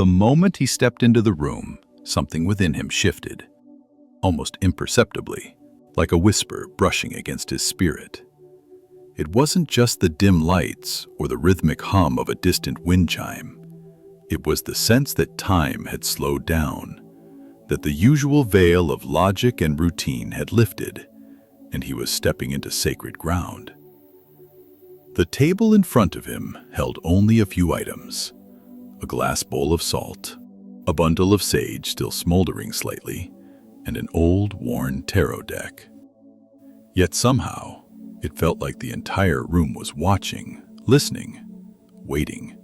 The moment he stepped into the room, something within him shifted, almost imperceptibly, like a whisper brushing against his spirit. It wasn't just the dim lights or the rhythmic hum of a distant wind chime. It was the sense that time had slowed down, that the usual veil of logic and routine had lifted, and he was stepping into sacred ground. The table in front of him held only a few items: a glass bowl of salt, a bundle of sage still smoldering slightly, and an old, worn tarot deck. Yet somehow, it felt like the entire room was watching, listening, waiting.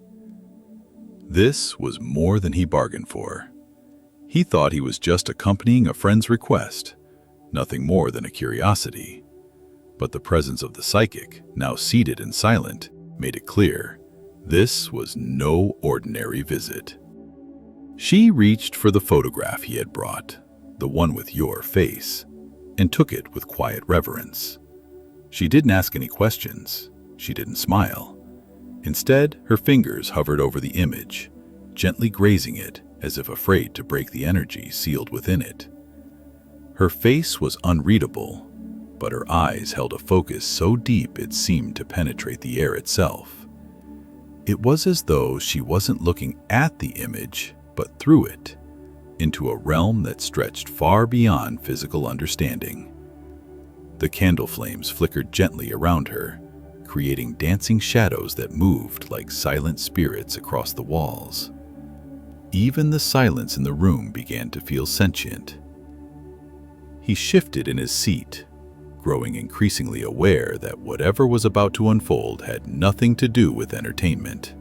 This was more than he bargained for. He thought he was just accompanying a friend's request, nothing more than a curiosity. But the presence of the psychic, now seated and silent, made it clear this was no ordinary visit. She reached for the photograph he had brought, the one with your face, and took it with quiet reverence. She didn't ask any questions. She didn't smile. Instead, her fingers hovered over the image, gently grazing it as if afraid to break the energy sealed within it. Her face was unreadable, but her eyes held a focus so deep it seemed to penetrate the air itself. It was as though she wasn't looking at the image, but through it, into a realm that stretched far beyond physical understanding. The candle flames flickered gently around her, creating dancing shadows that moved like silent spirits across the walls. Even the silence in the room began to feel sentient. He shifted in his seat, growing increasingly aware that whatever was about to unfold had nothing to do with entertainment.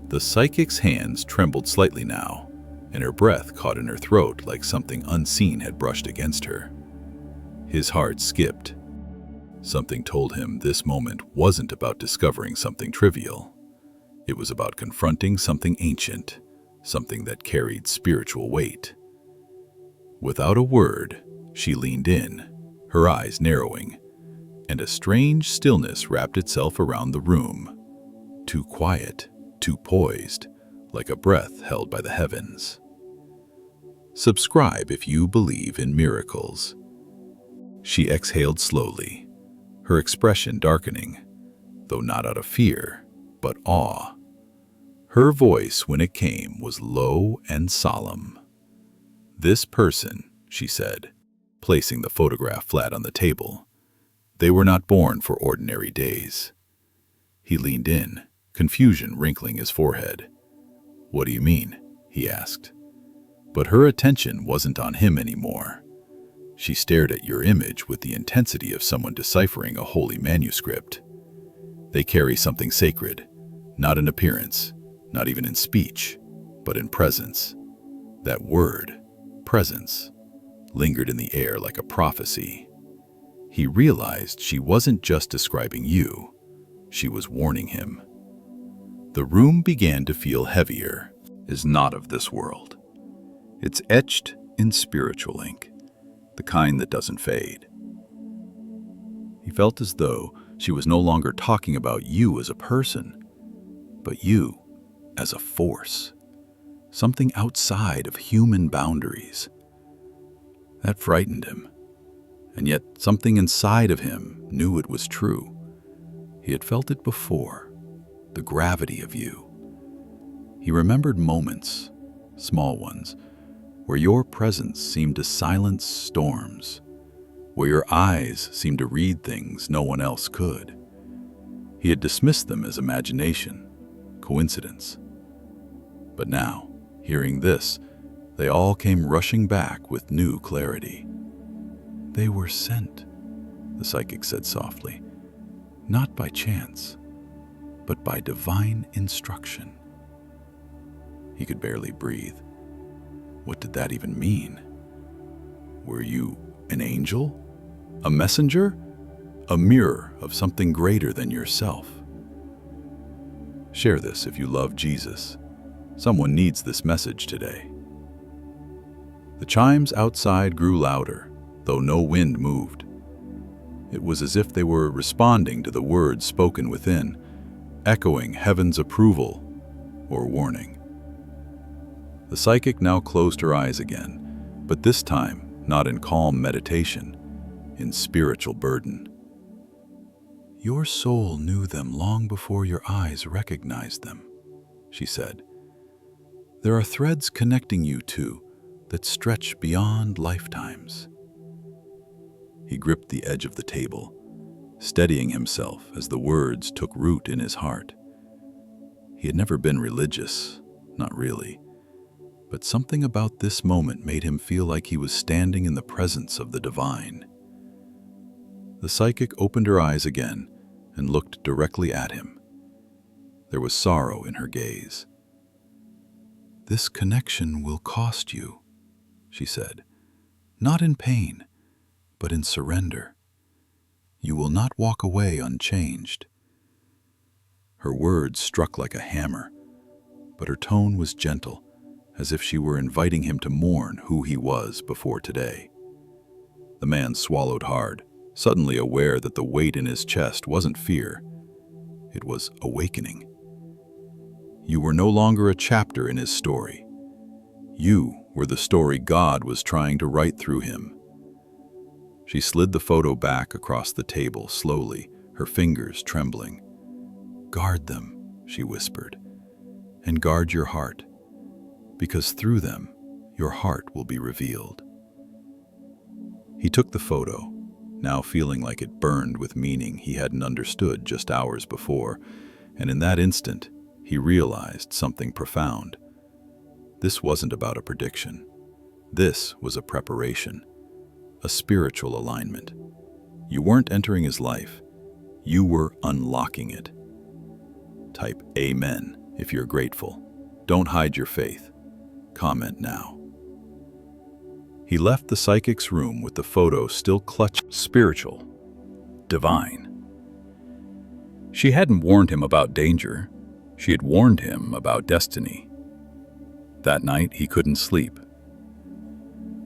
The psychic's hands trembled slightly now, and her breath caught in her throat like something unseen had brushed against her. His heart skipped. Something told him this moment wasn't about discovering something trivial. It was about confronting something ancient, something that carried spiritual weight. Without a word, she leaned in, her eyes narrowing, and a strange stillness wrapped itself around the room. Too quiet, too poised, like a breath held by the heavens. Subscribe if you believe in miracles. She exhaled slowly, her expression darkening, though not out of fear, but awe. Her voice, when it came, was low and solemn. "This person," she said, placing the photograph flat on the table, "they were not born for ordinary days." He leaned in, confusion wrinkling his forehead. "What do you mean?" he asked. But her attention wasn't on him anymore. She stared at your image with the intensity of someone deciphering a holy manuscript. They carry something sacred, not in appearance, not even in speech, but in presence. That word, presence, lingered in the air like a prophecy. He realized she wasn't just describing you, she was warning him. The room began to feel heavier. "Is not of this world. It's etched in spiritual ink, the kind that doesn't fade." He felt as though she was no longer talking about you as a person, but you as a force, something outside of human boundaries. That frightened him, and yet something inside of him knew it was true. He had felt it before, the gravity of you. He remembered moments, small ones, where your presence seemed to silence storms, where your eyes seemed to read things no one else could. He had dismissed them as imagination, coincidence. But now, hearing this, they all came rushing back with new clarity. "They were sent," the psychic said softly, "not by chance, but by divine instruction." He could barely breathe. What did that even mean? Were you an angel? A messenger? A mirror of something greater than yourself? Share this if you love Jesus. Someone needs this message today. The chimes outside grew louder, though no wind moved. It was as if they were responding to the words spoken within, echoing heaven's approval or warning. The psychic now closed her eyes again, but this time not in calm meditation, in spiritual burden. "Your soul knew them long before your eyes recognized them," she said. "There are threads connecting you two that stretch beyond lifetimes." He gripped the edge of the table, steadying himself as the words took root in his heart. He had never been religious, not really, but something about this moment made him feel like he was standing in the presence of the divine. The psychic opened her eyes again and looked directly at him. There was sorrow in her gaze. "This connection will cost you," she said, "not in pain, but in surrender. You will not walk away unchanged." Her words struck like a hammer, but her tone was gentle, as if she were inviting him to mourn who he was before today. The man swallowed hard, suddenly aware that the weight in his chest wasn't fear. It was awakening. You were no longer a chapter in his story. You were the story God was trying to write through him. She slid the photo back across the table slowly, her fingers trembling. "Guard them," she whispered, "and guard your heart, because through them, your heart will be revealed." He took the photo, now feeling like it burned with meaning he hadn't understood just hours before, and in that instant, he realized something profound. This wasn't about a prediction. This was a preparation, a spiritual alignment. You weren't entering his life. You were unlocking it. Type Amen if you're grateful. Don't hide your faith. Comment now. He left the psychic's room with the photo still clutched. Spiritual. Divine. She hadn't warned him about danger. She had warned him about destiny. That night, he couldn't sleep.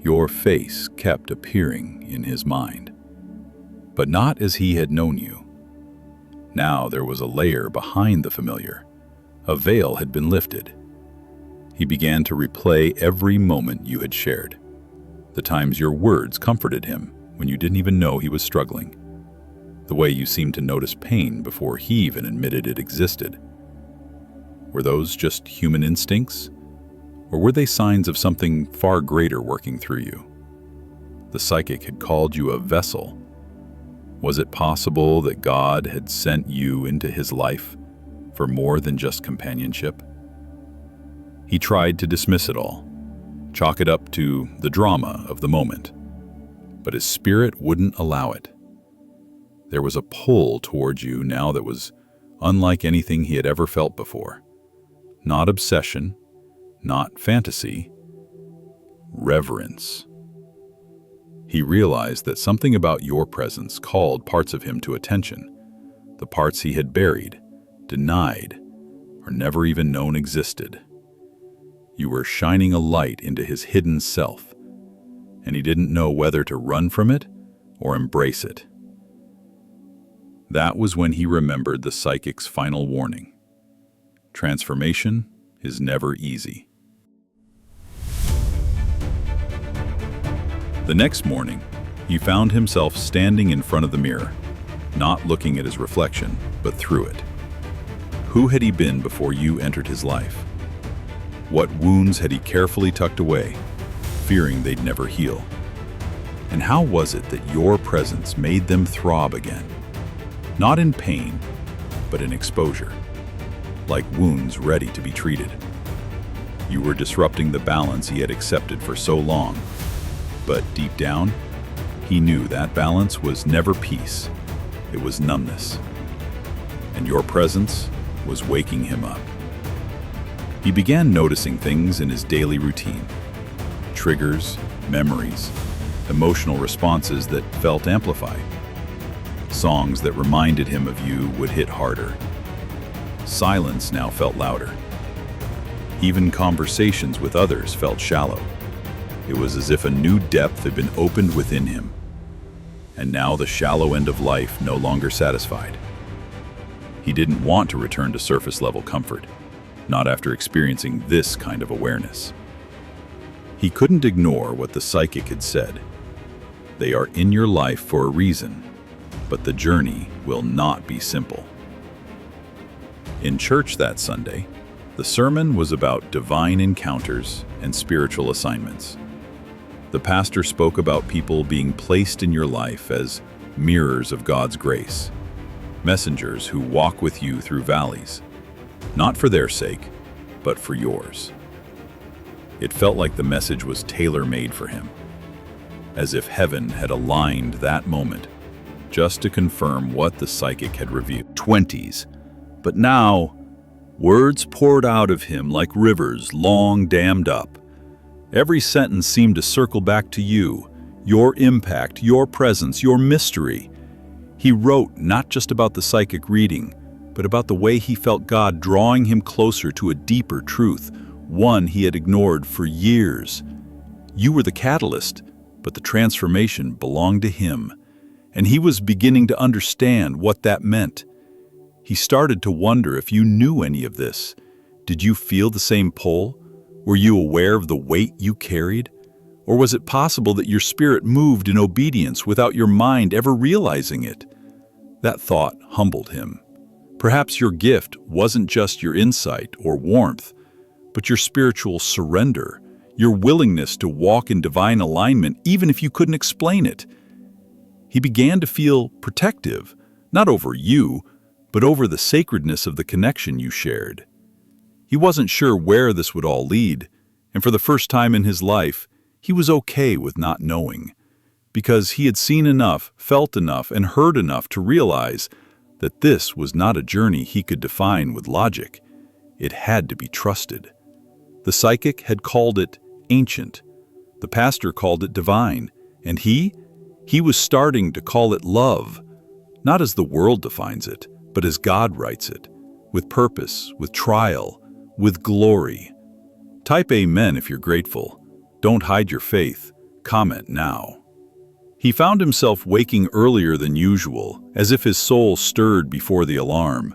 Your face kept appearing in his mind, but not as he had known you. Now there was a layer behind the familiar. A veil had been lifted. He began to replay every moment you had shared. The times your words comforted him when you didn't even know he was struggling. The way you seemed to notice pain before he even admitted it existed. Were those just human instincts? Or were they signs of something far greater working through you? The psychic had called you a vessel. Was it possible that God had sent you into his life for more than just companionship? He tried to dismiss it all, chalk it up to the drama of the moment, but his spirit wouldn't allow it. There was a pull toward you now that was unlike anything he had ever felt before. Not obsession, not fantasy, reverence. He realized that something about your presence called parts of him to attention, the parts he had buried, denied, or never even known existed. You were shining a light into his hidden self, and he didn't know whether to run from it or embrace it. That was when he remembered the psychic's final warning. Transformation is never easy. The next morning, he found himself standing in front of the mirror, not looking at his reflection, but through it. Who had he been before you entered his life? What wounds had he carefully tucked away, fearing they'd never heal? And how was it that your presence made them throb again? Not in pain, but in exposure, like wounds ready to be treated. You were disrupting the balance he had accepted for so long, but deep down, he knew that balance was never peace, it was numbness. And your presence was waking him up. He began noticing things in his daily routine, triggers, memories, emotional responses that felt amplified. Songs that reminded him of you would hit harder. Silence now felt louder. Even conversations with others felt shallow. It was as if a new depth had been opened within him. And now the shallow end of life no longer satisfied. He didn't want to return to surface-level comfort, not after experiencing this kind of awareness. He couldn't ignore what the psychic had said. They are in your life for a reason, but the journey will not be simple. In church that Sunday, the sermon was about divine encounters and spiritual assignments. The pastor spoke about people being placed in your life as mirrors of God's grace, messengers who walk with you through valleys, not for their sake, but for yours. It felt like the message was tailor-made for him, as if heaven had aligned that moment just to confirm what the psychic had revealed. 20s, but now words poured out of him like rivers long dammed up. Every sentence seemed to circle back to you, your impact, your presence, your mystery. He wrote not just about the psychic reading, but about the way he felt God drawing him closer to a deeper truth, one he had ignored for years. You were the catalyst, but the transformation belonged to him, and he was beginning to understand what that meant. He started to wonder if you knew any of this. Did you feel the same pull? Were you aware of the weight you carried? Or was it possible that your spirit moved in obedience without your mind ever realizing it? That thought humbled him. Perhaps your gift wasn't just your insight or warmth, but your spiritual surrender, your willingness to walk in divine alignment even if you couldn't explain it. He began to feel protective, not over you, but over the sacredness of the connection you shared. He wasn't sure where this would all lead, and for the first time in his life, he was okay with not knowing, because he had seen enough, felt enough, and heard enough to realize that this was not a journey he could define with logic. It had to be trusted. The psychic had called it ancient. The pastor called it divine. And he was starting to call it love, not as the world defines it, but as God writes it, with purpose, with trial, with glory. Type amen if you're grateful. Don't hide your faith. Comment now. He found himself waking earlier than usual, as if his soul stirred before the alarm.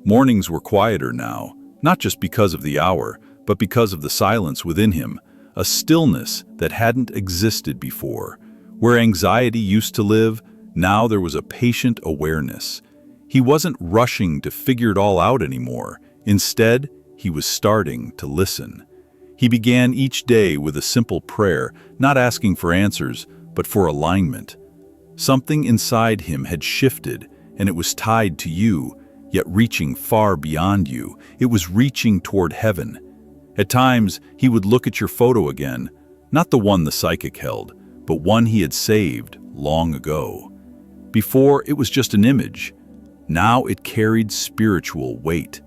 Mornings were quieter now, not just because of the hour, but because of the silence within him, a stillness that hadn't existed before. Where anxiety used to live, now there was a patient awareness. He wasn't rushing to figure it all out anymore. Instead, he was starting to listen. He began each day with a simple prayer, not asking for answers, but for alignment. Something inside him had shifted, and it was tied to you, yet reaching far beyond you. It was reaching toward heaven. At times, he would look at your photo again, not the one the psychic held, but one he had saved long ago. Before, it was just an image. Now it carried spiritual weight.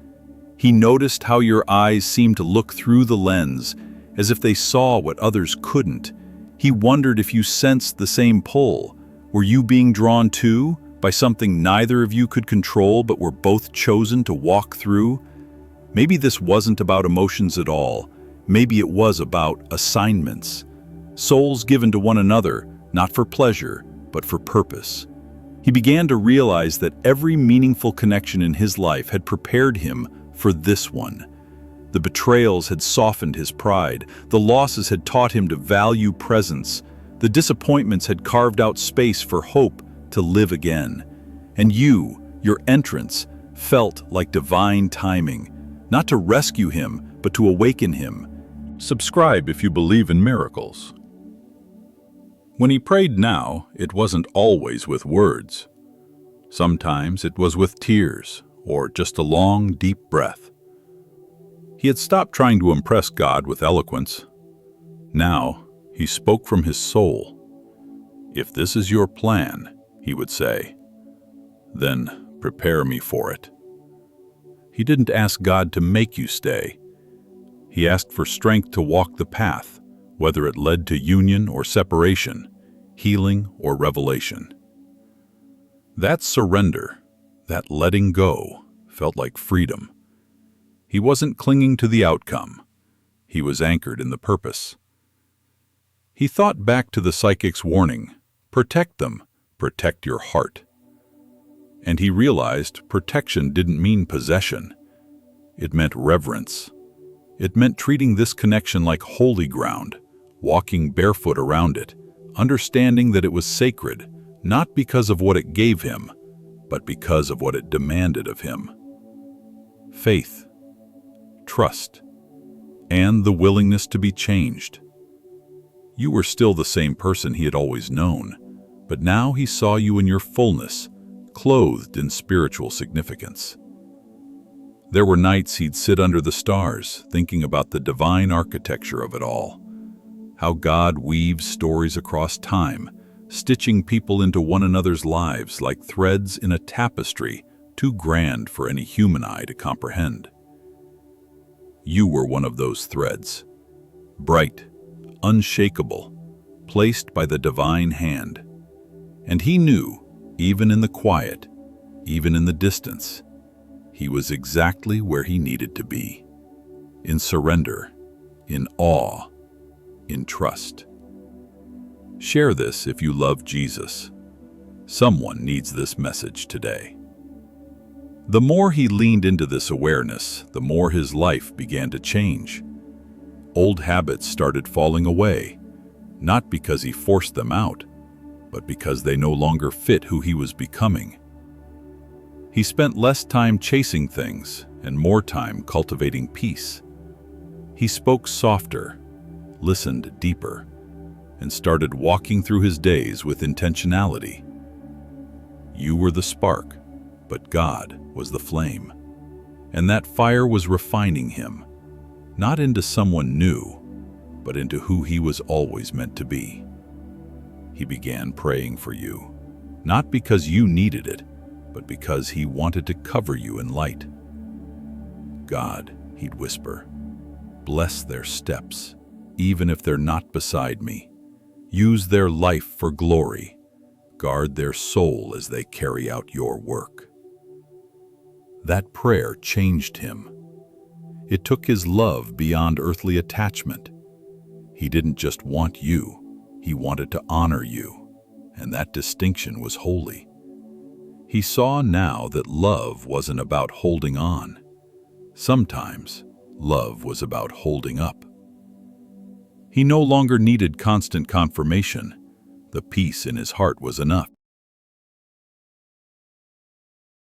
He noticed how your eyes seemed to look through the lens, as if they saw what others couldn't. He wondered if you sensed the same pull. Were you being drawn too, by something neither of you could control but were both chosen to walk through? Maybe this wasn't about emotions at all. Maybe it was about assignments. Souls given to one another, not for pleasure, but for purpose. He began to realize that every meaningful connection in his life had prepared him for this one. The betrayals had softened his pride. The losses had taught him to value presence. The disappointments had carved out space for hope to live again. And you, your entrance, felt like divine timing, not to rescue him, but to awaken him. Subscribe if you believe in miracles. When he prayed now, it wasn't always with words. Sometimes it was with tears, or just a long, deep breath. He had stopped trying to impress God with eloquence. Now, he spoke from his soul. "If this is your plan," he would say, "then prepare me for it." He didn't ask God to make you stay. He asked for strength to walk the path, whether it led to union or separation, healing or revelation. That surrender, that letting go, felt like freedom. He wasn't clinging to the outcome. He was anchored in the purpose. He thought back to the psychic's warning, "Protect them, protect your heart." And he realized protection didn't mean possession. It meant reverence. It meant treating this connection like holy ground, walking barefoot around it, understanding that it was sacred, not because of what it gave him, but because of what it demanded of him. Faith, trust, and the willingness to be changed. You were still the same person he had always known, but now he saw you in your fullness, clothed in spiritual significance. There were nights he'd sit under the stars, thinking about the divine architecture of it all, how God weaves stories across time, stitching people into one another's lives like threads in a tapestry too grand for any human eye to comprehend. You were one of those threads, bright, unshakable, placed by the divine hand. And he knew, even in the quiet, even in the distance, he was exactly where he needed to be, in surrender, in awe, in trust. Share this if you love Jesus. Someone needs this message today. The more he leaned into this awareness, the more his life began to change. Old habits started falling away, not because he forced them out, but because they no longer fit who he was becoming. He spent less time chasing things and more time cultivating peace. He spoke softer, listened deeper, and started walking through his days with intentionality. You were the spark, but God was the flame. And that fire was refining him, not into someone new, but into who he was always meant to be. He began praying for you, not because you needed it, but because he wanted to cover you in light. God, he'd whisper, bless their steps, even if they're not beside me. Use their life for glory. Guard their soul as they carry out your work. That prayer changed him. It took his love beyond earthly attachment. He didn't just want you, he wanted to honor you, and that distinction was holy. He saw now that love wasn't about holding on. Sometimes, love was about holding up. He no longer needed constant confirmation. The peace in his heart was enough.